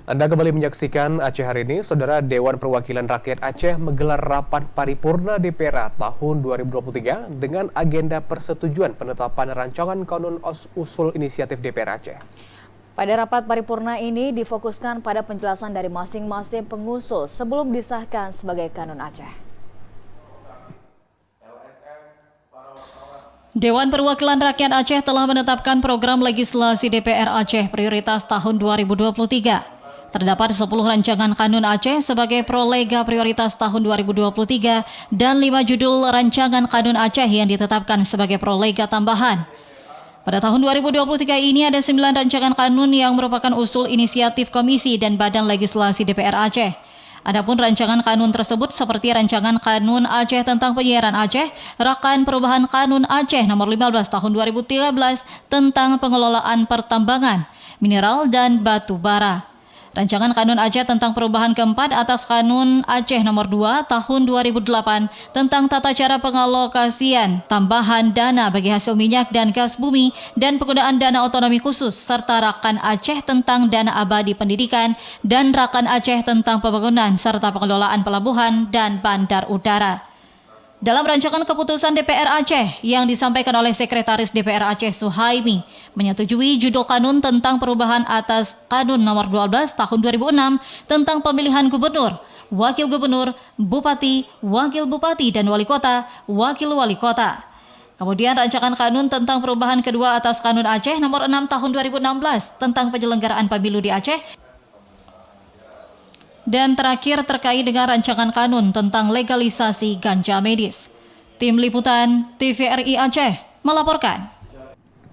Anda kembali menyaksikan Aceh Hari Ini. Saudara, Dewan Perwakilan Rakyat Aceh menggelar rapat paripurna DPR tahun 2023 dengan agenda persetujuan penetapan rancangan kanun usul inisiatif DPR Aceh. Pada rapat paripurna ini difokuskan pada penjelasan dari masing-masing pengusul sebelum disahkan sebagai kanun Aceh. Dewan Perwakilan Rakyat Aceh telah menetapkan program legislasi DPR Aceh prioritas tahun 2023. Terdapat 10 rancangan kanun Aceh sebagai prolega prioritas tahun 2023 dan 5 judul rancangan kanun Aceh yang ditetapkan sebagai prolega tambahan. Pada tahun 2023 ini ada 9 rancangan kanun yang merupakan usul inisiatif Komisi dan Badan Legislasi DPR Aceh. Adapun rancangan kanun tersebut seperti rancangan kanun Aceh tentang penyiaran Aceh, Rakan Perubahan Kanun Aceh nomor 15 tahun 2013 tentang pengelolaan pertambangan, mineral dan batu bara. Rancangan Kanun Aceh tentang perubahan keempat atas Kanun Aceh nomor 2 tahun 2008 tentang tata cara pengalokasian tambahan dana bagi hasil minyak dan gas bumi dan penggunaan dana otonomi khusus serta Rakan Aceh tentang dana abadi pendidikan dan Rakan Aceh tentang pembangunan serta pengelolaan pelabuhan dan bandar udara. Dalam rancangan keputusan DPR Aceh yang disampaikan oleh Sekretaris DPR Aceh Suhaimi, menyetujui judul kanun tentang perubahan atas Kanun nomor 12 tahun 2006 tentang pemilihan gubernur, wakil gubernur, bupati, wakil bupati dan wali kota, wakil wali kota. Kemudian rancangan kanun tentang perubahan kedua atas Kanun Aceh nomor 6 tahun 2016 tentang penyelenggaraan pemilu di Aceh. Dan terakhir terkait dengan rancangan kanun tentang legalisasi ganja medis. Tim Liputan TVRI Aceh melaporkan.